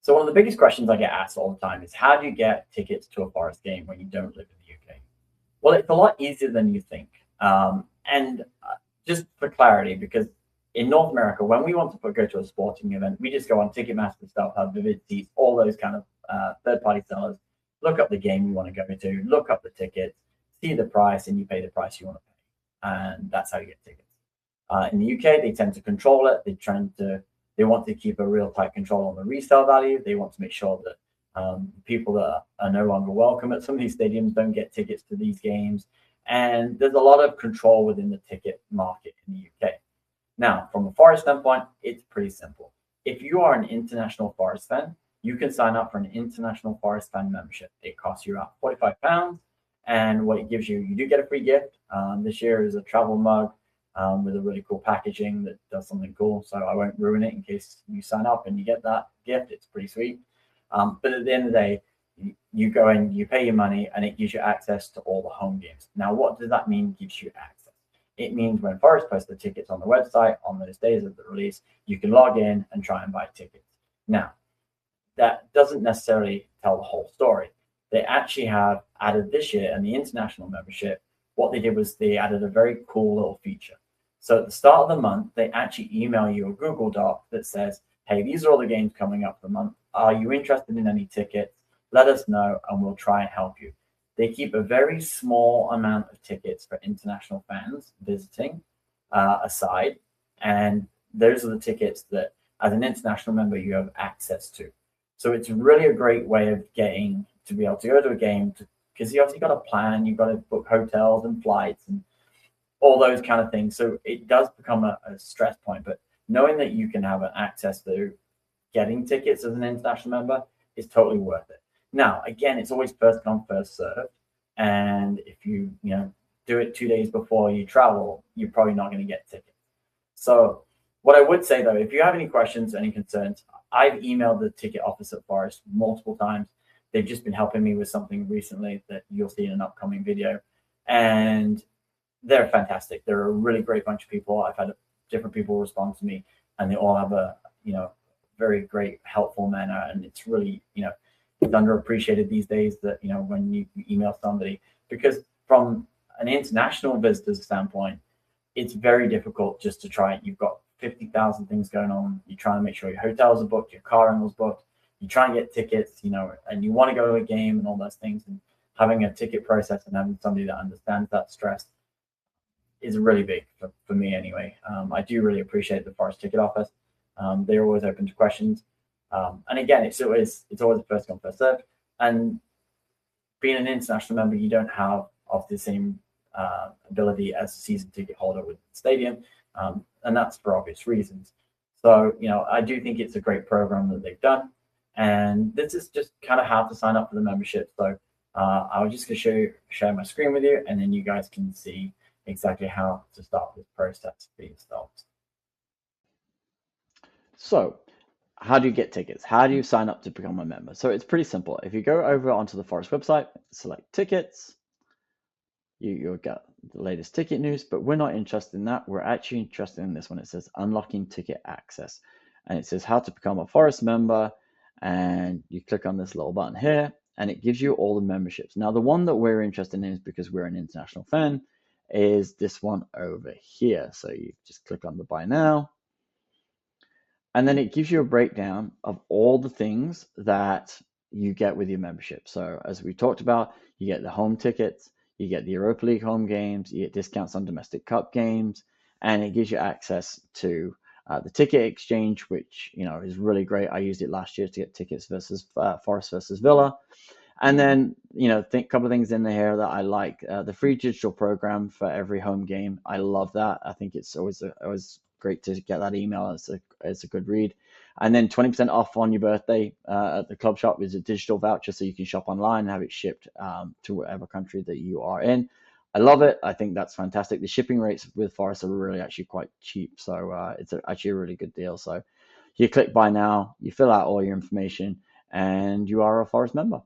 So one of the biggest questions I get asked all the time is how do you get tickets to a Forest game when you don't live in the UK? Well, it's a lot easier than you think. And just for clarity, because in North America, when we want to go to a sporting event, we just go on Ticketmaster, StubHub, Vivid Seats, all those kind of third-party sellers, look up the game you want to go to, look up the tickets, see the price, and you pay the price you want to pay, and that's how you get tickets. In the UK, they tend to control it. They want to keep a real tight control on the resale value. They want to make sure that people that are no longer welcome at some of these stadiums don't get tickets to these games. And there's a lot of control within the ticket market in the UK. Now, from a Forest standpoint, it's pretty simple. If you are an international Forest fan, you can sign up for an international Forest fan membership. It costs you about £45. And what it gives you, you do get a free gift. This year is a travel mug with a really cool packaging that does something cool. So I won't ruin it in case you sign up and you get that gift. It's pretty sweet. But at the end of the day, you go in, you pay your money, and it gives you access to all the home games. Now, what does that mean gives you access? It means when Forest posts the tickets on the website on those days of the release, you can log in and try and buy tickets. Now, that doesn't necessarily tell the whole story. They actually have added this year in the international membership, what they did was they added a very cool little feature. So at the start of the month, they actually email you a Google Doc that says, hey, these are all the games coming up for the month. Are you interested in any tickets? Let us know and we'll try and help you. They keep a very small amount of tickets for international fans visiting aside. And those are the tickets that, as an international member, you have access to. So it's really a great way of getting to be able to go to a game because you obviously got to plan, you've got to book hotels and flights and all those kind of things. So it does become a stress point. But knowing that you can have an access to getting tickets as an international member is totally worth it. Now, again, it's always first come, first served. And if you do it 2 days before you travel, you're probably not going to get tickets. So what I would say, though, if you have any questions, any concerns, I've emailed the ticket office at Forest multiple times. They've just been helping me with something recently that you'll see in an upcoming video. And they're fantastic. They're a really great bunch of people. I've had different people respond to me, and they all have a very great, helpful manner. And it's really, it's underappreciated these days that, when you email somebody, because from an international visitor's standpoint, it's very difficult just to try it. You've got 50,000 things going on. You're trying to make sure your hotels are booked, your car rental's booked. You try and get tickets, and you want to go to a game and all those things. And having a ticket process and having somebody that understands that stress is really big for me anyway. I do really appreciate the Forest Ticket Office. They're always open to questions. And again, it's always a first come, first served. And being an international member, you don't have the same ability as a season ticket holder with the stadium. And that's for obvious reasons. So, I do think it's a great program that they've done. And this is just kind of how to sign up for the membership. So I was just going to share my screen with you, and then you guys can see exactly how to start this process for yourselves. So how do you get tickets? How do you sign up to become a member? So it's pretty simple. If you go over onto the Forest website, select tickets, you'll get the latest ticket news, but we're not interested in that. We're actually interested in this one. It says unlocking ticket access, and it says how to become a Forest member. And you click on this little button here, and it gives you all the memberships. Now, the one that we're interested in is because we're an international fan, is this one over here. So you just click on the buy now, and then it gives you a breakdown of all the things that you get with your membership. So as we talked about, you get the home tickets, you get the Europa League home games, you get discounts on domestic cup games, and it gives you access to the ticket exchange, which is really great. I used it last year to get tickets versus Forest versus Villa. And then, a couple of things in here that I like. The free digital program for every home game. I love that. I think it's always great to get that email. It's a good read. And then 20% off on your birthday at the club shop is a digital voucher, so you can shop online and have it shipped to whatever country that you are in. I love it. I think that's fantastic. The shipping rates with Forest are really actually quite cheap. So it's actually a really good deal. So you click buy now, you fill out all your information, and you are a Forest member.